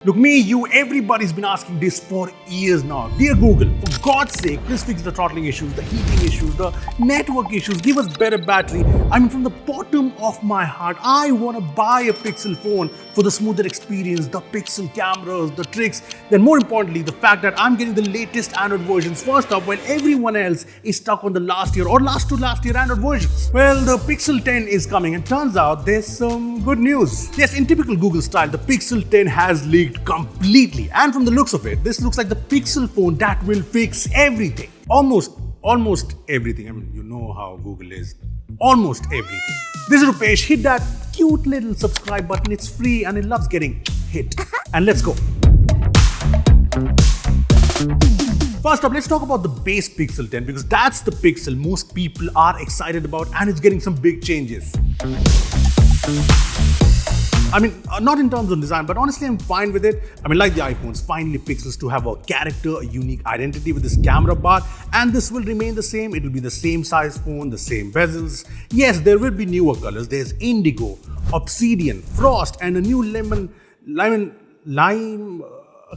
Look, me, you, everybody's been asking this for years now. Dear Google, for God's sake, please fix the throttling issues, the heating issues, the network issues, give us better battery. I mean, from the bottom of my heart, I want to buy a Pixel phone for the smoother experience, the Pixel cameras, the tricks, then more importantly, the fact that I'm getting the latest Android versions first up while everyone else is stuck on the last year or last to last year Android versions. Well, the Pixel 10 is coming and turns out there's some good news. Yes, in typical Google style, the Pixel 10 has leaked completely, and from the looks of it, this looks like the Pixel phone that will fix everything. Almost everything. I mean, you know how Google is. Almost everything. This is Rupesh. Hit that cute little subscribe button. It's free and it loves getting hit. And let's go. First up, let's talk about the base Pixel 10 because that's the Pixel most people are excited about and it's getting some big changes. I mean, not in terms of design, but honestly, I'm fine with it. I mean, like the iPhones, finally Pixels to have a character, a unique identity with this camera bar, and this will remain the same. It will be the same size phone, the same bezels. Yes, there will be newer colors. There's Indigo, Obsidian, Frost, and a new lime.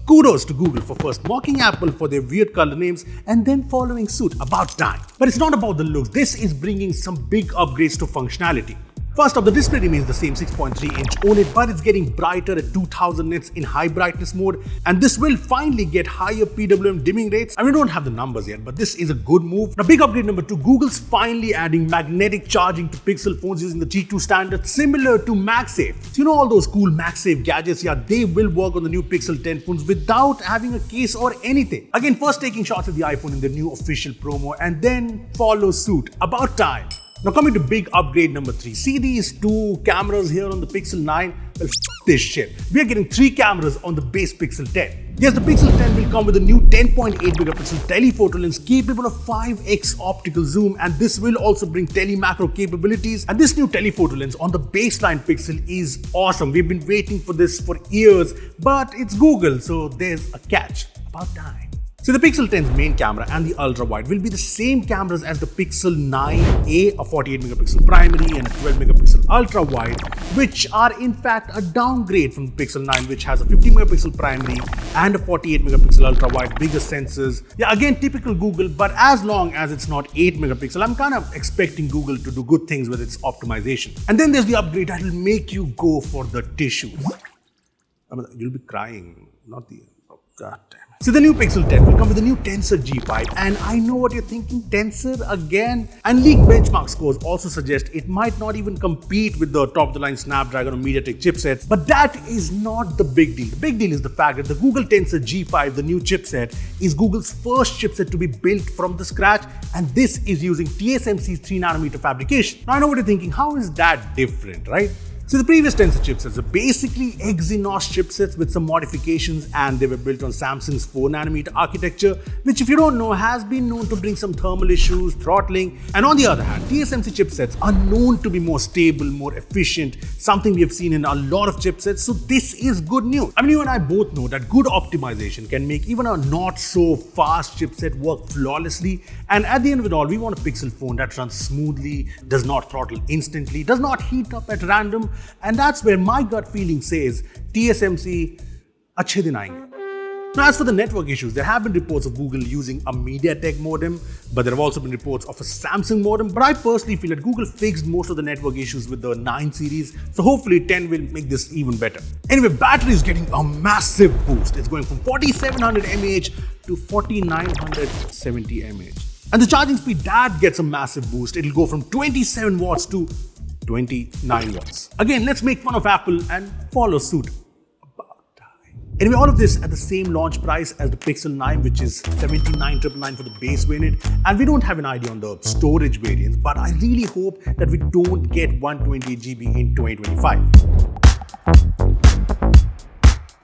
Kudos to Google for first mocking Apple for their weird color names and then following suit. About time. But it's not about the looks. This is bringing some big upgrades to functionality. First up, the display remains the same 6.3-inch OLED, but it's getting brighter at 2000 nits in high brightness mode, and this will finally get higher PWM dimming rates. And we don't have the numbers yet, but this is a good move. Now, big upgrade number 2, Google's finally adding magnetic charging to Pixel phones using the G2 standard, similar to MagSafe. So you know all those cool MagSafe gadgets? Yeah, they will work on the new Pixel 10 phones without having a case or anything. Again, first taking shots of the iPhone in the new official promo, and then follow suit. About time. Now coming to big upgrade number 3. See these two cameras here on the Pixel 9? Well, this shit. We are getting 3 cameras on the base Pixel 10. Yes, the Pixel 10 will come with a new 10.8 megapixel telephoto lens capable of 5x optical zoom, and this will also bring telemacro capabilities. And this new telephoto lens on the baseline Pixel is awesome. We've been waiting for this for years, but it's Google, so there's a catch. About time. So the Pixel 10's main camera and the ultra-wide will be the same cameras as the Pixel 9a, a 48 megapixel primary and a 12 megapixel ultra-wide, which are in fact a downgrade from the Pixel 9, which has a 50 megapixel primary and a 48 megapixel ultra-wide, bigger sensors. Yeah, again, typical Google, but as long as it's not 8 megapixel, I'm kind of expecting Google to do good things with its optimization. And then there's the upgrade that will make you go for the tissues. I mean, you'll be crying, not the... Oh, God damn. So the new Pixel 10 will come with the new Tensor G5, and I know what you're thinking, Tensor again? And leaked benchmark scores also suggest it might not even compete with the top-of-the-line Snapdragon or MediaTek chipsets, but that is not the big deal. The big deal is the fact that the Google Tensor G5, the new chipset, is Google's first chipset to be built from the scratch, and this is using TSMC's 3nm fabrication. Now I know what you're thinking, how is that different, right? So the previous Tensor chipsets are basically Exynos chipsets with some modifications, and they were built on Samsung's 4nm architecture, which if you don't know has been known to bring some thermal issues, throttling. And on the other hand, TSMC chipsets are known to be more stable, more efficient, something we have seen in a lot of chipsets, so this is good news. I mean, you and I both know that good optimization can make even a not so fast chipset work flawlessly, and at the end of it all, we want a Pixel phone that runs smoothly, does not throttle instantly, does not heat up at random. And that's where my gut feeling says TSMC अच्छे दिन आएंगे. Now, as for the network issues, there have been reports of Google using a MediaTek modem, but there have also been reports of a Samsung modem. But I personally feel that Google fixed most of the network issues with the 9 series, so hopefully 10 will make this even better. Anyway, battery is getting a massive boost. It's going from 4700 mAh to 4970 mAh. And the charging speed, that gets a massive boost. It'll go from 27 watts to 29 watts. Again, let's make fun of Apple and follow suit. About time. Anyway, all of this at the same launch price as the Pixel 9, which is $79,999 for the base variant. And we don't have an idea on the storage variants, but I really hope that we don't get 128GB in 2025.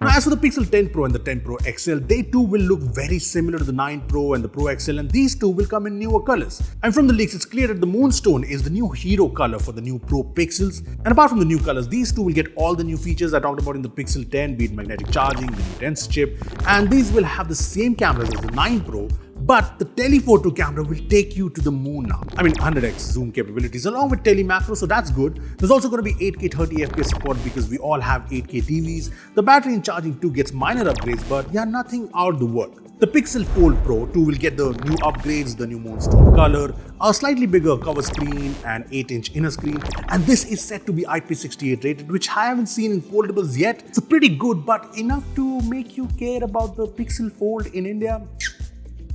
Now, as for the Pixel 10 Pro and the 10 Pro XL, they too will look very similar to the 9 Pro and the Pro XL, and these two will come in newer colors. And from the leaks, it's clear that the Moonstone is the new hero color for the new Pro Pixels. And apart from the new colors, these two will get all the new features I talked about in the Pixel 10, be it magnetic charging, the new Tensor chip, and these will have the same cameras as the 9 Pro, But the telephoto camera will take you to the moon now. I mean, 100x zoom capabilities along with tele macro, so that's good. There's also going to be 8K 30fps support because we all have 8K TVs. The battery and charging too gets minor upgrades, but yeah, nothing out of the world. The Pixel Fold Pro 2 will get the new upgrades, the new monostone color, a slightly bigger cover screen and 8-inch inner screen, and this is set to be IP68 rated, which I haven't seen in foldables yet. So pretty good, but enough to make you care about the Pixel Fold in India?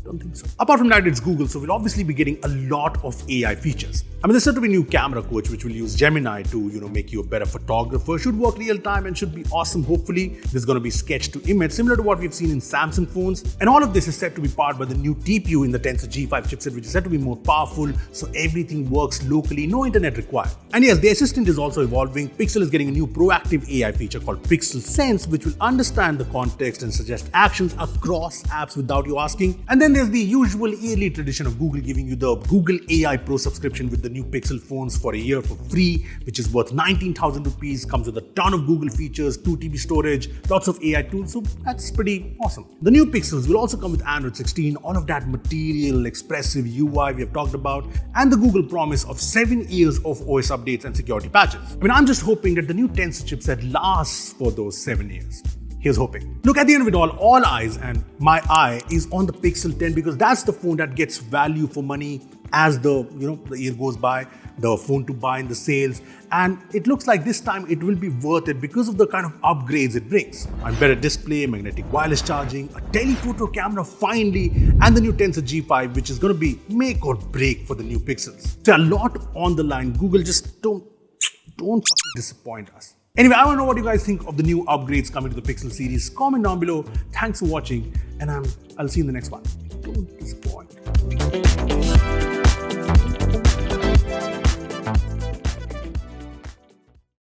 Don't think so. Apart from that, it's Google, so we'll obviously be getting a lot of AI features. I mean, there's said to be a new camera coach which will use Gemini to, make you a better photographer. Should work real time and should be awesome, hopefully. There's going to be sketch to image, similar to what we've seen in Samsung phones. And all of this is set to be powered by the new TPU in the Tensor G5 chipset, which is said to be more powerful, so everything works locally, no internet required. And yes, the assistant is also evolving. Pixel is getting a new proactive AI feature called Pixel Sense, which will understand the context and suggest actions across apps without you asking. And then there's the usual yearly tradition of Google giving you the Google AI Pro subscription with the new Pixel phones for a year for free, which is worth 19,000 rupees, comes with a ton of Google features, 2 TB storage, lots of AI tools, so that's pretty awesome. The new Pixels will also come with Android 16, all of that material, expressive UI we have talked about, and the Google promise of 7 years of OS updates and security patches. I mean, I'm just hoping that the new Tensor chipset lasts for those 7 years. Here's hoping. Look, at the end of it all eyes, and my eye is on the Pixel 10 because that's the phone that gets value for money as the year goes by, the phone to buy in the sales, and it looks like this time it will be worth it because of the kind of upgrades it brings. A better display, magnetic wireless charging, a telephoto camera finally, and the new Tensor G5, which is going to be make or break for the new Pixels. So a lot on the line. Google, just don't fucking disappoint us. Anyway, I want to know what you guys think of the new upgrades coming to the Pixel series. Comment down below. Thanks for watching, and I'll see you in the next one. Don't disappoint.